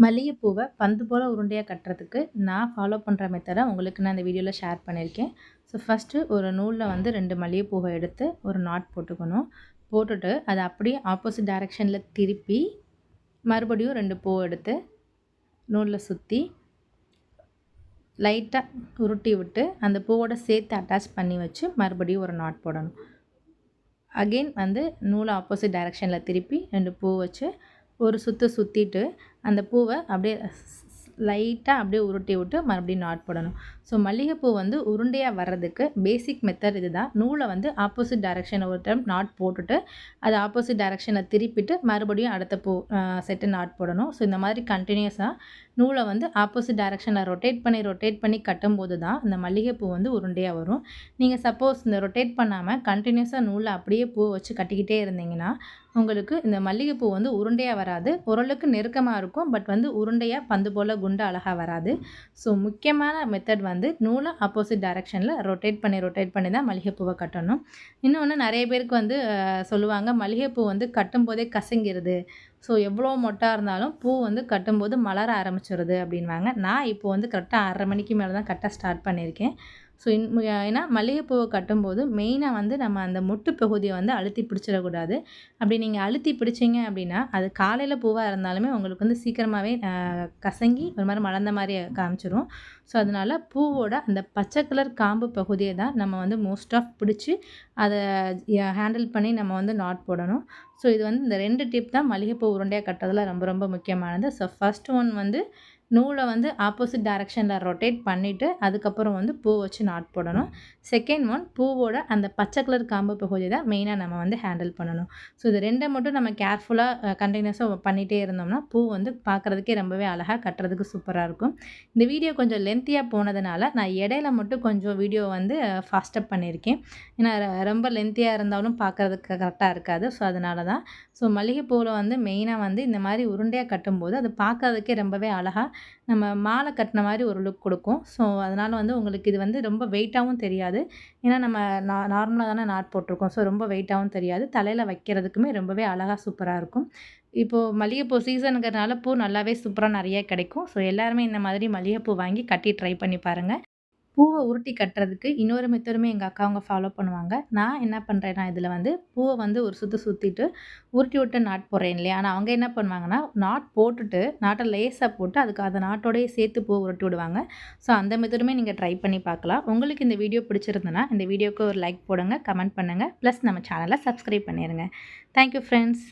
மல்லிகைப்பூவை பந்து போல் உருண்டையாக கட்டுறதுக்கு நான் ஃபாலோ பண்ணுற மெத்தடை உங்களுக்கு நான் இந்த வீடியோவில் ஷேர் பண்ணியிருக்கேன். ஸோ ஃபஸ்ட்டு ஒரு நூலில் வந்து 2 மல்லிகைப்பூவை எடுத்து ஒரு நாட் போட்டுக்கணும். போட்டுட்டு அதை அப்படியே ஆப்போசிட் டைரெக்ஷனில் திருப்பி மறுபடியும் 2 பூவை எடுத்து நூலில் சுற்றி லைட்டாக உருட்டி விட்டு அந்த பூவோட சேர்த்து அட்டாச் பண்ணி வச்சு மறுபடியும் ஒரு நாட் போடணும். அகெயின் வந்து நூலை ஆப்போசிட் டைரெக்ஷனில் திருப்பி 2 பூ வச்சு ஒரு சுற்றிட்டு அந்த பூவை அப்படியே லைட்டாக அப்படியே உருட்டி விட்டு மறுபடியும் நாட் போடணும். ஸோ மல்லிகைப்பூ வந்து உருண்டையாக வர்றதுக்கு பேசிக் மெத்தட் இது தான். நூலை வந்து ஆப்போசிட் டைரெக்ஷனில் ஒரு டைம் நாட் போட்டுட்டு அதை ஆப்போசிட் டைரெக்ஷனில் திருப்பிட்டு மறுபடியும் அடுத்த பூ செட்டு நாட் போடணும். ஸோ இந்த மாதிரி கண்டினியூஸாக நூலை வந்து ஆப்போசிட் டைரெக்ஷனில் ரொட்டேட் பண்ணி கட்டும்போது தான் அந்த மல்லிகைப்பூ வந்து உருண்டையாக வரும். நீங்கள் சப்போஸ் இந்த ரொட்டேட் பண்ணாமல் கண்டினியூஸாக நூலை அப்படியே பூ வச்சு கட்டிக்கிட்டே இருந்தீங்கன்னா உங்களுக்கு இந்த மல்லிகைப்பூ வந்து உருண்டையாக வராது. ஓரளவுக்கு நெருக்கமாக இருக்கும், பட் வந்து உருண்டையாக பந்து போல் குண்டு அழகாக வராது. ஸோ முக்கியமான மெத்தட் வந்து நூலை ஆப்போசிட் டைரெக்ஷனில் ரொட்டேட் பண்ணி தான் மல்லிகைப்பூவை கட்டணும். இன்னொன்று நிறைய பேருக்கு வந்து சொல்லுவாங்க, மல்லிகைப்பூ வந்து கட்டும்போதே கசங்கிடுது. ஸோ எவ்வளோ மொட்டாக இருந்தாலும் பூ வந்து கட்டும்போது மலர ஆரம்பிச்சிடுது அப்படின்வாங்க. நான் இப்போ வந்து கரெக்டாக 6:30 மணிக்கு மேலே தான் கட்ட ஸ்டார்ட் பண்ணியிருக்கேன். ஸோ ஏன்னா மல்லிகைப்பூவை கட்டும்போது மெயினாக வந்து நம்ம அந்த மொட்டு பகுதியை வந்து அழுத்தி பிடிச்சிடக்கூடாது. அப்படி நீங்கள் அழுத்தி பிடிச்சிங்க அப்படின்னா அது காலையில் பூவாக இருந்தாலுமே உங்களுக்கு வந்து சீக்கிரமாகவே கசங்கி ஒரு மாதிரி மலர்ந்த மாதிரி காமிச்சிரும். ஸோ அதனால் பூவோட அந்த பச்சை கலர் காம்பு பகுதியை தான் நம்ம வந்து மோஸ்ட் ஆஃப் பிடிச்சி அதை ஹேண்டில் பண்ணி நம்ம வந்து நாட் போடணும். ஸோ இது வந்து இந்த 2 டிப் தான் மல்லிகைப்பூ உருண்டையாக கட்டுறதுல ரொம்ப ரொம்ப முக்கியமானது. ஸோ ஃபஸ்ட் ஒன் வந்து நூலை வந்து ஆப்போசிட் டைரெக்ஷனில் ரொட்டேட் பண்ணிவிட்டு அதுக்கப்புறம் வந்து பூ வச்சு நாட் போடணும். செகண்ட் ஒன் பூவோட அந்த பச்சை கலர் காம்பு பகுதி தான் மெயினாக நம்ம வந்து ஹேண்டில் பண்ணணும். ஸோ இது 2 மட்டும் நம்ம கேர்ஃபுல்லாக கண்டினியூஸாக பண்ணிகிட்டே இருந்தோம்னா பூ வந்து பார்க்குறதுக்கே ரொம்பவே அழகாக கட்டுறதுக்கு சூப்பராக இருக்கும். இந்த வீடியோ கொஞ்சம் லென்த்தியாக போனதுனால நான் இடையில மட்டும் கொஞ்சம் வீடியோ வந்து ஃபாஸ்டப் பண்ணியிருக்கேன். ஏன்னா ரொம்ப லென்த்தியாக இருந்தாலும் பார்க்குறதுக்கு கரெக்டாக இருக்காது. ஸோ அதனால தான். ஸோ மல்லிகைப்பூவில் வந்து மெயினாக வந்து இந்த மாதிரி உருண்டையாக கட்டும்போது அது பார்க்குறதுக்கே ரொம்பவே அழகாக நம்ம மாலை கட்டின மாதிரி ஒரு லுக் கொடுக்கும். ஸோ அதனால் வந்து உங்களுக்கு இது வந்து ரொம்ப வெயிட்டாகவும் தெரியாது. ஏன்னா நம்ம நார்மலாக தானே நாட் போட்டிருக்கோம். ஸோ ரொம்ப வெயிட்டாகவும் தெரியாது. தலையில் வைக்கிறதுக்குமே ரொம்பவே அழகாக சூப்பராக இருக்கும். இப்போது மல்லிகைப்பூ சீசனுங்கிறனால பூ நல்லாவே சூப்பராக நிறைய கிடைக்கும். ஸோ எல்லாருமே இந்த மாதிரி மல்லிகைப்பூ வாங்கி கட்டி ட்ரை பண்ணி பாருங்கள். பூவை உருட்டி கட்டுறதுக்கு இன்னொரு மெத்தடுமே எங்கள் அக்கா அவங்க ஃபாலோ பண்ணுவாங்க. நான் என்ன பண்ணுறேன்னா இதில் வந்து பூவை வந்து ஒரு சுற்றிட்டு உருட்டி விட்டு நாட் போடுறேன் இல்லையா. ஆனால் அவங்க என்ன பண்ணுவாங்கன்னா நாட் போட்டுட்டு நாட்டை லேசாக போட்டு அதுக்கு அந்த நாட்டோடையே சேர்த்து பூவை உருட்டி விடுவாங்க. ஸோ அந்த மெத்தடுமே நீங்கள் ட்ரை பண்ணி பார்க்கலாம். உங்களுக்கு இந்த வீடியோ பிடிச்சிருந்ததுன்னா இந்த வீடியோக்கு ஒரு லைக் போடுங்க, கமெண்ட் பண்ணுங்கள், ப்ளஸ் நம்ம சேனலை சப்ஸ்கிரைப் பண்ணிடுங்க. Thank you friends.